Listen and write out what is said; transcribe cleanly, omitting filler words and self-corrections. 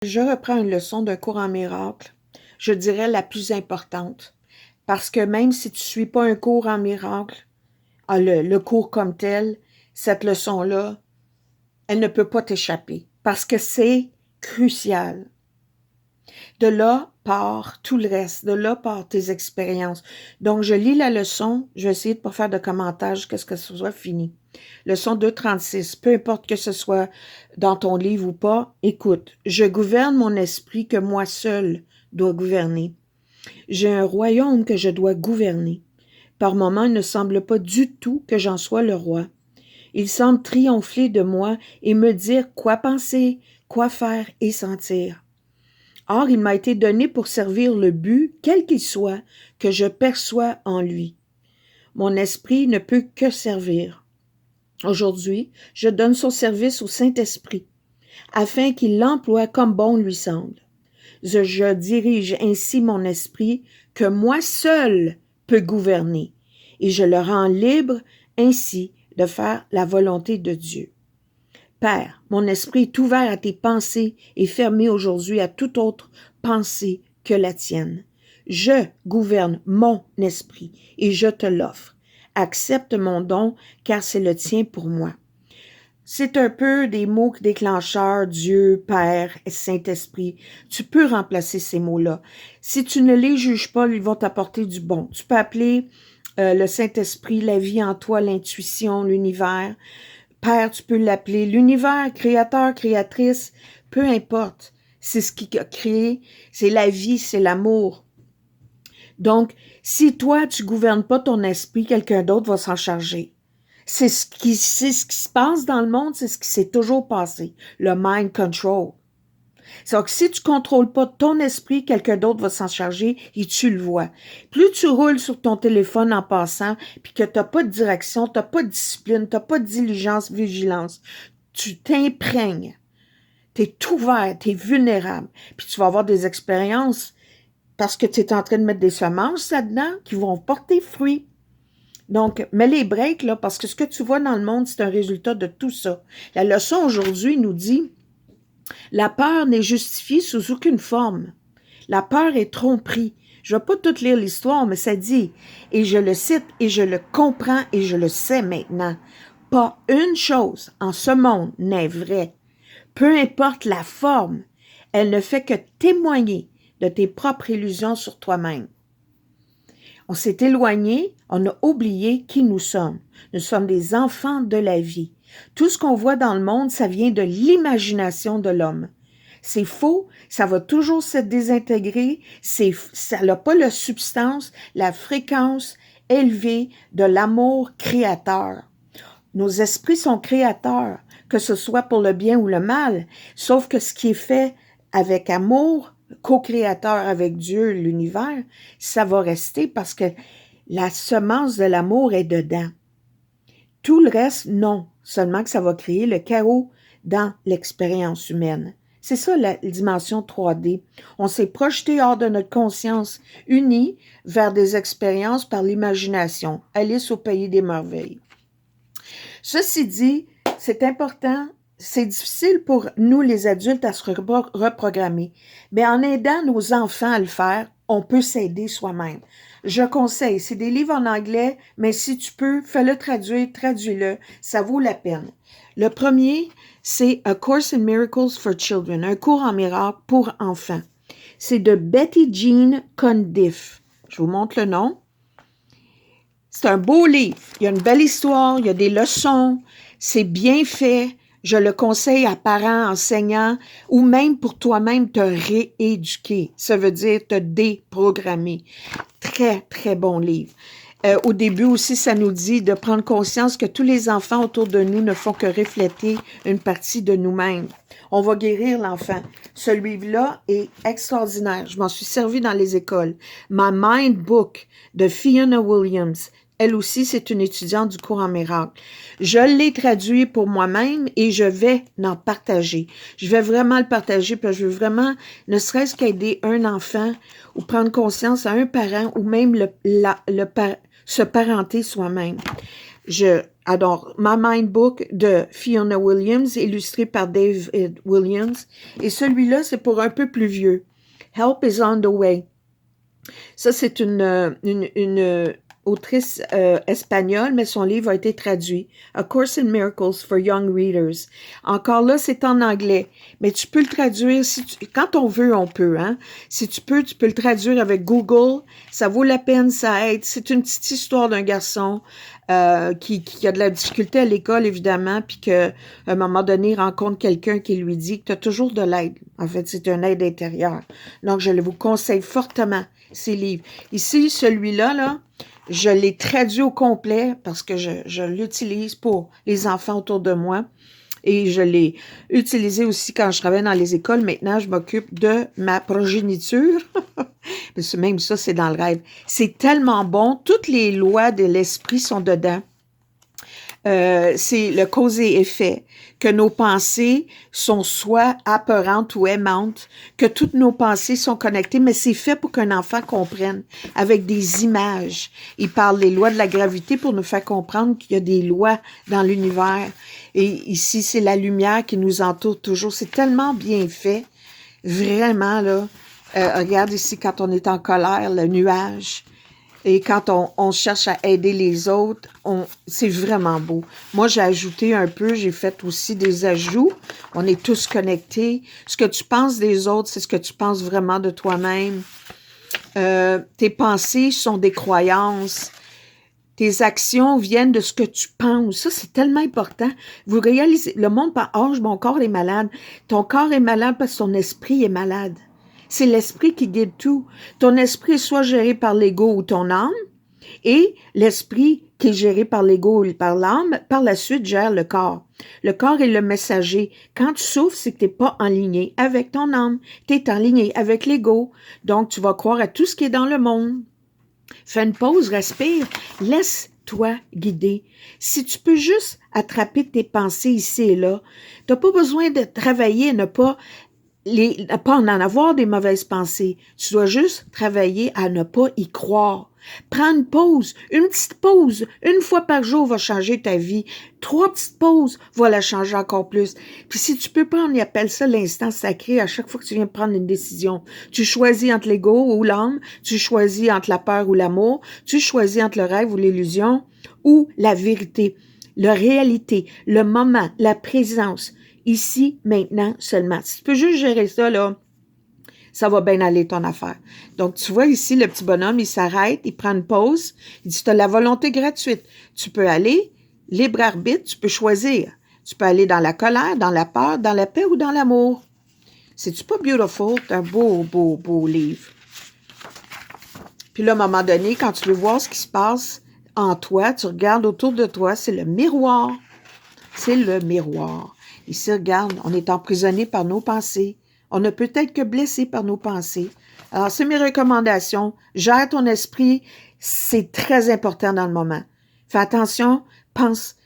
Je reprends une leçon d'un cours en miracle, je dirais la plus importante, parce que même si tu ne suis pas un cours en miracle, le cours comme tel, cette leçon-là, elle ne peut pas t'échapper, parce que c'est crucial. De là part tout le reste, de là part tes expériences. Donc, je lis la leçon, je vais essayer de ne pas faire de commentaires jusqu'à ce que ce soit fini. Leçon 236, peu importe que ce soit dans ton livre ou pas, écoute, je gouverne mon esprit que moi seul dois gouverner. J'ai un royaume que je dois gouverner. Par moments, il ne semble pas du tout que j'en sois le roi. Il semble triompher de moi et me dire quoi penser, quoi faire et sentir. Or, il m'a été donné pour servir le but, quel qu'il soit, que je perçois en lui. Mon esprit ne peut que servir. Aujourd'hui, je donne son service au Saint-Esprit, afin qu'il l'emploie comme bon lui semble. Je dirige ainsi mon esprit que moi seul peux gouverner, et je le rends libre ainsi de faire la volonté de Dieu. Père, mon esprit est ouvert à tes pensées et fermé aujourd'hui à toute autre pensée que la tienne. Je gouverne mon esprit et je te l'offre. Accepte mon don, car c'est le tien pour moi. C'est un peu des mots déclencheurs, Dieu, Père, Saint-Esprit. Tu peux remplacer ces mots-là. Si tu ne les juges pas, ils vont t'apporter du bon. Tu peux appeler le Saint-Esprit, la vie en toi, l'intuition, l'univers. Père, tu peux l'appeler l'univers, créateur, créatrice, peu importe. C'est ce qui a créé, c'est la vie, c'est l'amour. Donc, si toi, tu gouvernes pas ton esprit, quelqu'un d'autre va s'en charger. C'est ce qui se passe dans le monde, c'est ce qui s'est toujours passé. Le mind control. C'est-à-dire que si tu contrôles pas ton esprit, quelqu'un d'autre va s'en charger et tu le vois. Plus tu roules sur ton téléphone en passant, puis que t'as pas de direction, t'as pas de discipline, t'as pas de diligence, vigilance, tu t'imprègnes. T'es ouvert, t'es vulnérable. Puis tu vas avoir des expériences parce que tu es en train de mettre des semences là-dedans qui vont porter fruit. Donc, mets les breaks, là, parce que ce que tu vois dans le monde, c'est un résultat de tout ça. La leçon aujourd'hui nous dit, la peur n'est justifiée sous aucune forme. La peur est tromperie. Je ne vais pas tout lire l'histoire, mais ça dit, et je le cite, et je le comprends, et je le sais maintenant. Pas une chose en ce monde n'est vraie. Peu importe la forme, elle ne fait que témoigner de tes propres illusions sur toi-même. On s'est éloigné, on a oublié qui nous sommes. Nous sommes des enfants de la vie. Tout ce qu'on voit dans le monde, ça vient de l'imagination de l'homme. C'est faux, ça va toujours se désintégrer, ça n'a pas la substance, la fréquence élevée de l'amour créateur. Nos esprits sont créateurs, que ce soit pour le bien ou le mal, sauf que ce qui est fait avec amour, co-créateur avec Dieu, l'univers, ça va rester parce que la semence de l'amour est dedans. Tout le reste, non. Seulement que ça va créer le chaos dans l'expérience humaine. C'est ça la dimension 3D. On s'est projeté hors de notre conscience, unis vers des expériences par l'imagination. Alice au pays des merveilles. Ceci dit, c'est important, c'est difficile pour nous les adultes à se reprogrammer, mais en aidant nos enfants à le faire, on peut s'aider soi-même. Je conseille, c'est des livres en anglais, mais si tu peux, fais-le traduire, traduis-le, ça vaut la peine. Le premier, c'est A Course in Miracles for Children, un cours en miracles pour enfants. C'est de Betty Jean Condiff. Je vous montre le nom. C'est un beau livre. Il y a une belle histoire, il y a des leçons, c'est bien fait. Je le conseille à parents, enseignants ou même pour toi-même te rééduquer. Ça veut dire te déprogrammer. Très, très bon livre. Au début aussi, ça nous dit de prendre conscience que tous les enfants autour de nous ne font que refléter une partie de nous-mêmes. On va guérir l'enfant. Celui-là est extraordinaire. Je m'en suis servi dans les écoles. My Mind Book de Fiona Williams. Elle aussi, c'est une étudiante du cours en miracle. Je l'ai traduit pour moi-même et je vais en partager. Je vais vraiment le partager parce que je veux vraiment, ne serait-ce qu'aider un enfant ou prendre conscience à un parent ou même se parenter soi-même. je adore My Mind Book de Fiona Williams, illustré par David Williams. Et celui-là, c'est pour un peu plus vieux. Help is on the way. Ça, c'est une autrice espagnole, mais son livre a été traduit. A Course in Miracles for Young Readers. Encore là, c'est en anglais, mais tu peux le traduire, quand on veut, on peut. Hein? Si tu peux le traduire avec Google. Ça vaut la peine, ça aide. C'est une petite histoire d'un garçon qui a de la difficulté à l'école, évidemment, puis qu'à un moment donné, il rencontre quelqu'un qui lui dit que tu as toujours de l'aide. En fait, c'est une aide intérieure. Donc, je vous conseille fortement ces livres. Ici, celui-là, là, je l'ai traduit au complet parce que je l'utilise pour les enfants autour de moi. Et je l'ai utilisé aussi quand je travaillais dans les écoles. Maintenant, je m'occupe de ma progéniture. Même ça, c'est dans le rêve. C'est tellement bon. Toutes les lois de l'esprit sont dedans. C'est le cause et effet, que nos pensées sont soit apeurantes ou aimantes, que toutes nos pensées sont connectées, mais c'est fait pour qu'un enfant comprenne, avec des images. Il parle des lois de la gravité pour nous faire comprendre qu'il y a des lois dans l'univers. Et ici, c'est la lumière qui nous entoure toujours. C'est tellement bien fait, vraiment, là. Regarde ici, quand on est en colère, le nuage. Et quand on cherche à aider les autres, c'est vraiment beau. Moi, j'ai ajouté un peu, j'ai fait aussi des ajouts. On est tous connectés. Ce que tu penses des autres, c'est ce que tu penses vraiment de toi-même. Tes pensées sont des croyances. Tes actions viennent de ce que tu penses. Ça, c'est tellement important. Vous réalisez, le monde pense, oh, mon corps est malade. Ton corps est malade parce que ton esprit est malade. C'est l'esprit qui guide tout. Ton esprit est soit géré par l'ego ou ton âme, et l'esprit qui est géré par l'ego ou par l'âme, par la suite gère le corps. Le corps est le messager. Quand tu souffres, c'est que tu n'es pas en ligne avec ton âme. Tu es en ligne avec l'ego. Donc, tu vas croire à tout ce qui est dans le monde. Fais une pause, respire, laisse-toi guider. Si tu peux juste attraper tes pensées ici et là, tu n'as pas besoin de travailler, ne pas en avoir des mauvaises pensées. Tu dois juste travailler à ne pas y croire. Prends une pause, une petite pause, une fois par jour va changer ta vie. 3 petites pauses vont la changer encore plus. Puis si tu peux pas, on y appelle ça l'instant sacré à chaque fois que tu viens prendre une décision. Tu choisis entre l'ego ou l'âme, tu choisis entre la peur ou l'amour, tu choisis entre le rêve ou l'illusion ou la vérité, la réalité, le moment, la présence. Ici, maintenant, seulement. Si tu peux juste gérer ça, là, ça va bien aller ton affaire. Donc, tu vois ici, le petit bonhomme, il s'arrête, il prend une pause, il dit, tu as la volonté gratuite. Tu peux aller, libre arbitre, tu peux choisir. Tu peux aller dans la colère, dans la peur, dans la paix ou dans l'amour. C'est-tu pas beautiful? C'est un beau, beau, beau livre. Puis là, à un moment donné, quand tu veux voir ce qui se passe en toi, tu regardes autour de toi, c'est le miroir. C'est le miroir. Ici, regarde, on est emprisonné par nos pensées. On ne peut être que blessé par nos pensées. Alors, c'est mes recommandations. Gère ton esprit. C'est très important dans le moment. Fais attention. Pense